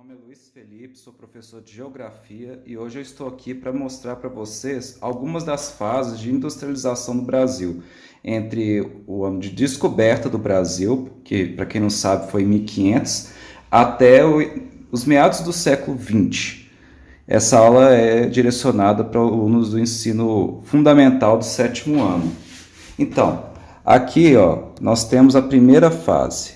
nome é Luiz Felipe, sou professor de Geografia e hoje eu estou aqui para mostrar para vocês algumas das fases de industrialização do Brasil, entre o ano de descoberta do Brasil, que para quem não sabe foi em 1500, até os meados do século XX. Essa aula é direcionada para alunos do ensino fundamental do sétimo ano. Então, aqui nós temos a primeira fase.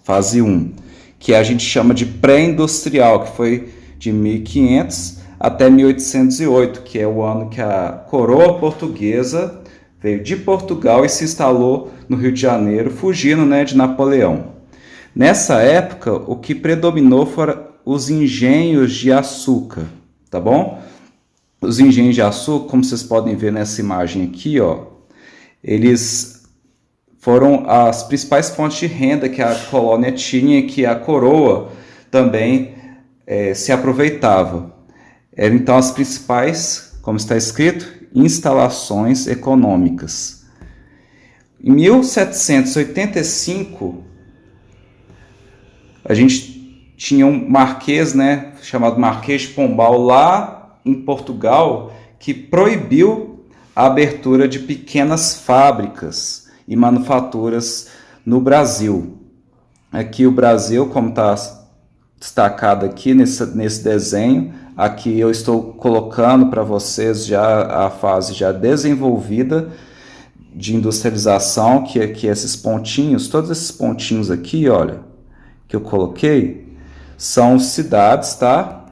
Fase 1, que a gente chama de pré-industrial, que foi de 1500 até 1808, que é o ano que a coroa portuguesa veio de Portugal e se instalou no Rio de Janeiro, fugindo, de Napoleão. Nessa época, o que predominou foram os engenhos de açúcar, tá bom? Os engenhos de açúcar, como vocês podem ver nessa imagem aqui, eles foram as principais fontes de renda que a colônia tinha e que a coroa também se aproveitava. Eram então as principais, como está escrito, instalações econômicas. Em 1785, a gente tinha um marquês, chamado Marquês de Pombal, lá em Portugal, que proibiu a abertura de pequenas fábricas e manufaturas no Brasil. Aqui o Brasil, como está destacado aqui nesse desenho, aqui eu estou colocando para vocês já a fase já desenvolvida de industrialização, que esses pontinhos, todos esses pontinhos aqui, olha, que eu coloquei, são cidades, tá?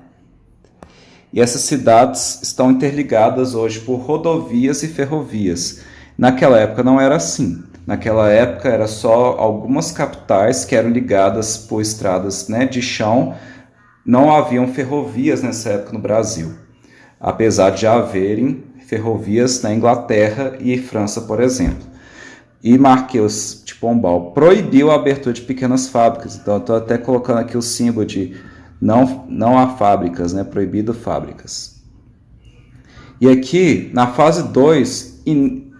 E essas cidades estão interligadas hoje por rodovias e ferrovias. Naquela época não era assim. Naquela época era só algumas capitais que eram ligadas por estradas de chão. Não haviam ferrovias nessa época no Brasil, apesar de já haverem ferrovias na Inglaterra e França, por exemplo. E Marquês de Pombal proibiu a abertura de pequenas fábricas. Então, estou até colocando aqui o símbolo de não há fábricas, proibido fábricas. E aqui, na fase 2,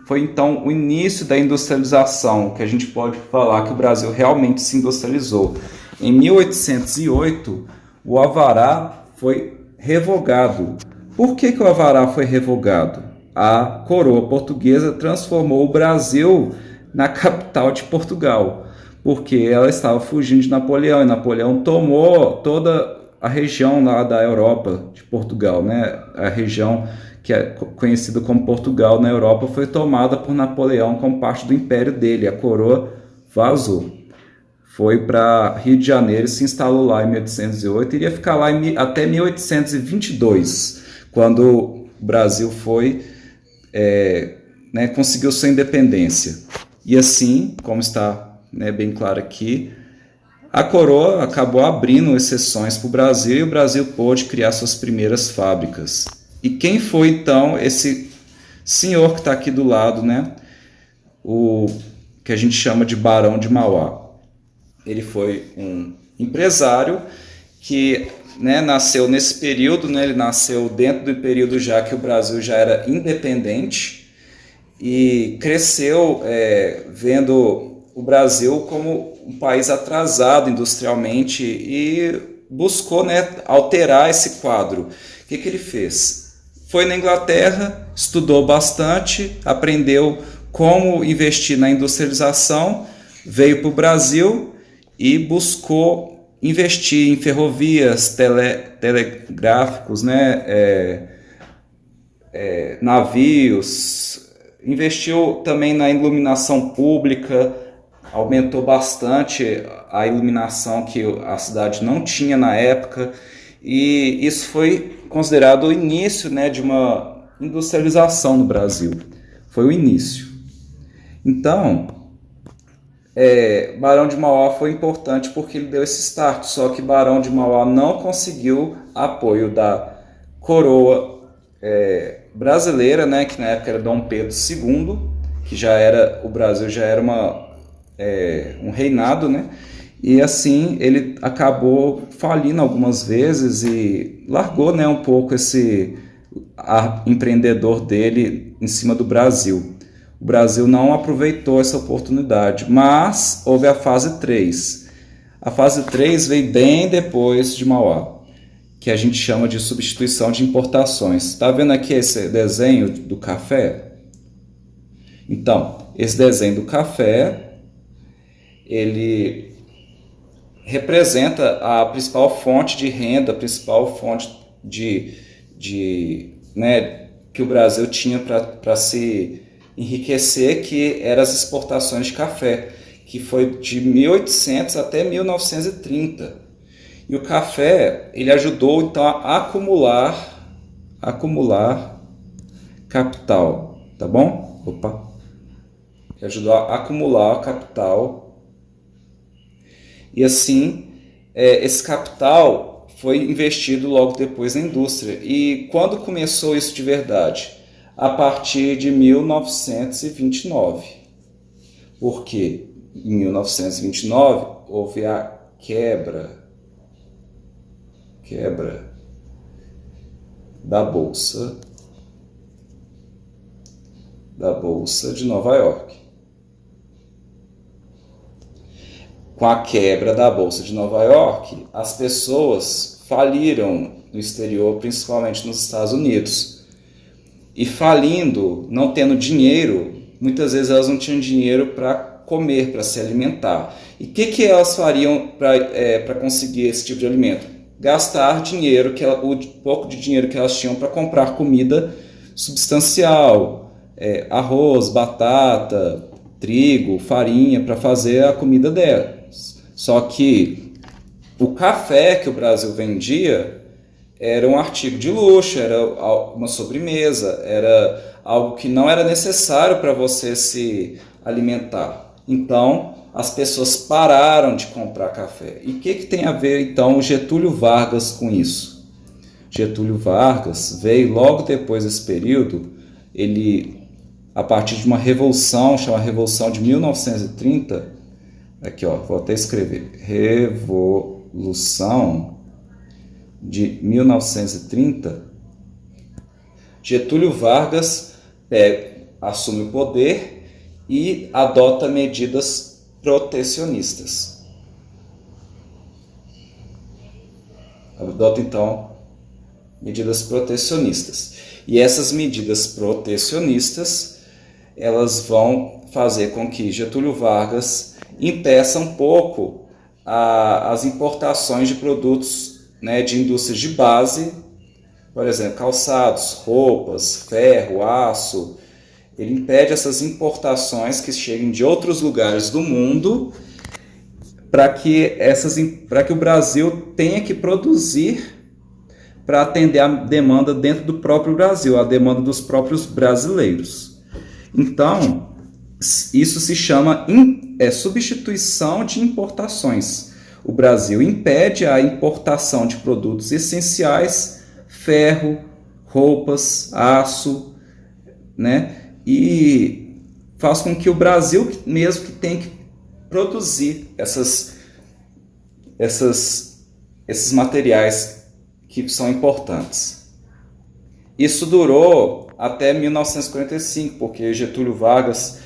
foi então o início da industrialização, que a gente pode falar que o Brasil realmente se industrializou. Em 1808, o alvará foi revogado. Por que o alvará foi revogado? A coroa portuguesa transformou o Brasil na capital de Portugal, porque ela estava fugindo de Napoleão, e Napoleão tomou toda a região lá da Europa de Portugal, a região que é conhecida como Portugal na Europa, foi tomada por Napoleão como parte do império dele. A coroa vazou. Foi para Rio de Janeiro e se instalou lá em 1808. Iria ficar lá até 1822, quando o Brasil conseguiu sua independência. E assim, como está bem claro aqui, a coroa acabou abrindo exceções para o Brasil e o Brasil pôde criar suas primeiras fábricas. E quem foi, então, esse senhor que está aqui do lado, o que a gente chama de Barão de Mauá? Ele foi um empresário que nasceu nesse período, ele nasceu dentro do período já que o Brasil já era independente e cresceu vendo o Brasil como um país atrasado industrialmente e buscou alterar esse quadro. O que ele fez? Foi na Inglaterra, estudou bastante, aprendeu como investir na industrialização, veio para o Brasil e buscou investir em ferrovias, telegráficos, navios, investiu também na iluminação pública, aumentou bastante a iluminação que a cidade não tinha na época, e isso foi considerado o início de uma industrialização no Brasil. Foi o início. Então, Barão de Mauá foi importante porque ele deu esse start, só que Barão de Mauá não conseguiu apoio da coroa brasileira, que na época era Dom Pedro II, que o Brasil já era um reinado, e assim ele acabou falindo algumas vezes e largou um pouco esse empreendedor dele em cima do Brasil. O Brasil não aproveitou essa oportunidade, mas houve a fase 3. A fase 3 veio bem depois de Mauá, que a gente chama de substituição de importações. Está vendo aqui esse desenho do café? Então, esse desenho do café, ele representa a principal fonte de renda, a principal fonte né, que o Brasil tinha para se enriquecer, que eram as exportações de café, que foi de 1800 até 1930. E o café, ele ajudou então a acumular capital, tá bom? Opa. Ele ajudou a acumular capital. E assim, esse capital foi investido logo depois na indústria. E quando começou isso de verdade? A partir de 1929. Por quê? Em 1929 houve a quebra da Bolsa de Nova York. Com a quebra da Bolsa de Nova York, as pessoas faliram no exterior, principalmente nos Estados Unidos. E falindo, não tendo dinheiro, muitas vezes elas não tinham dinheiro para comer, para se alimentar. E o que elas fariam para conseguir esse tipo de alimento? Gastar dinheiro, o pouco de dinheiro que elas tinham para comprar comida substancial, arroz, batata, trigo, farinha, para fazer a comida delas. Só que o café que o Brasil vendia era um artigo de luxo, era uma sobremesa, era algo que não era necessário para você se alimentar. Então, as pessoas pararam de comprar café. E o que tem a ver, então, o Getúlio Vargas com isso? Getúlio Vargas veio logo depois desse período, ele, a partir de uma revolução, chamada Revolução de 1930, aqui ó, vou até escrever, Revolução de 1930, Getúlio Vargas assume o poder e adota medidas protecionistas. Adota, então, medidas protecionistas. E essas medidas protecionistas, elas vão fazer com que Getúlio Vargas impeça um pouco as importações de produtos, né, de indústrias de base, por exemplo, calçados, roupas, ferro, aço. Ele impede essas importações que cheguem de outros lugares do mundo para que o Brasil tenha que produzir para atender a demanda dentro do próprio Brasil, a demanda dos próprios brasileiros. Então, isso se chama substituição de importações. O Brasil impede a importação de produtos essenciais, ferro, roupas, aço, né? E faz com que o Brasil mesmo que tenha que produzir esses materiais que são importantes. Isso durou até 1945, porque Getúlio Vargas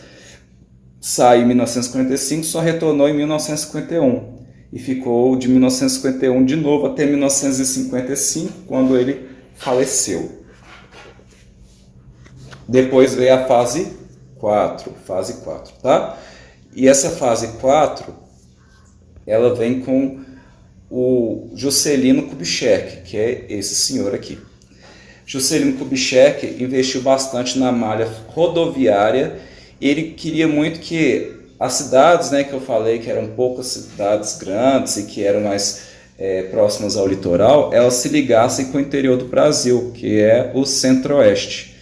saiu em 1945, só retornou em 1951 e ficou de 1951 de novo até 1955, quando ele faleceu. Depois veio a fase 4, tá? E essa fase 4, ela vem com o Juscelino Kubitschek, que é esse senhor aqui. Juscelino Kubitschek investiu bastante na malha rodoviária. Ele queria muito que as cidades, né, que eu falei que eram poucas cidades grandes e que eram mais próximas ao litoral, elas se ligassem com o interior do Brasil, que é o centro-oeste.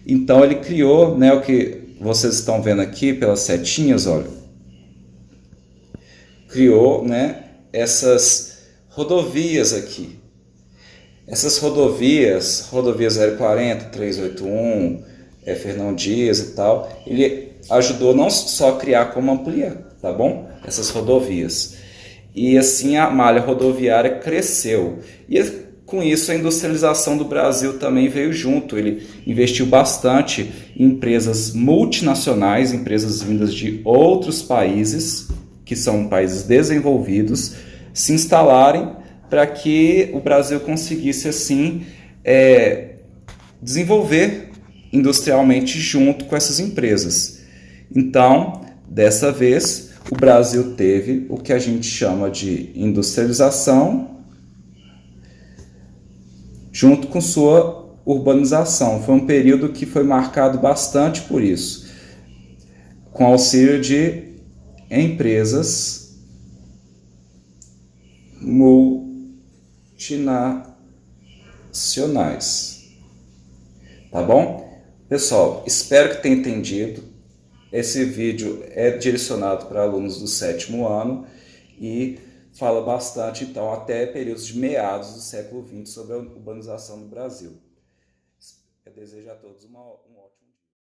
Então ele criou, né, o que vocês estão vendo aqui pelas setinhas, olha, criou, né, essas rodovias aqui. Essas rodovias 040, 381, Fernão Dias e tal, ele ajudou não só a criar como ampliar, tá bom? Essas rodovias. E assim a malha rodoviária cresceu. E com isso a industrialização do Brasil também veio junto. Ele investiu bastante em empresas multinacionais, empresas vindas de outros países, que são países desenvolvidos, se instalarem para que o Brasil conseguisse, assim, desenvolver industrialmente junto com essas empresas. Então, dessa vez, o Brasil teve o que a gente chama de industrialização junto com sua urbanização. Foi um período que foi marcado bastante por isso, com auxílio de empresas multinacionais. Tá bom? Pessoal, espero que tenha entendido. Esse vídeo é direcionado para alunos do 7º ano e fala bastante, então, até períodos de meados do século XX sobre a urbanização no Brasil. Eu desejo a todos um ótimo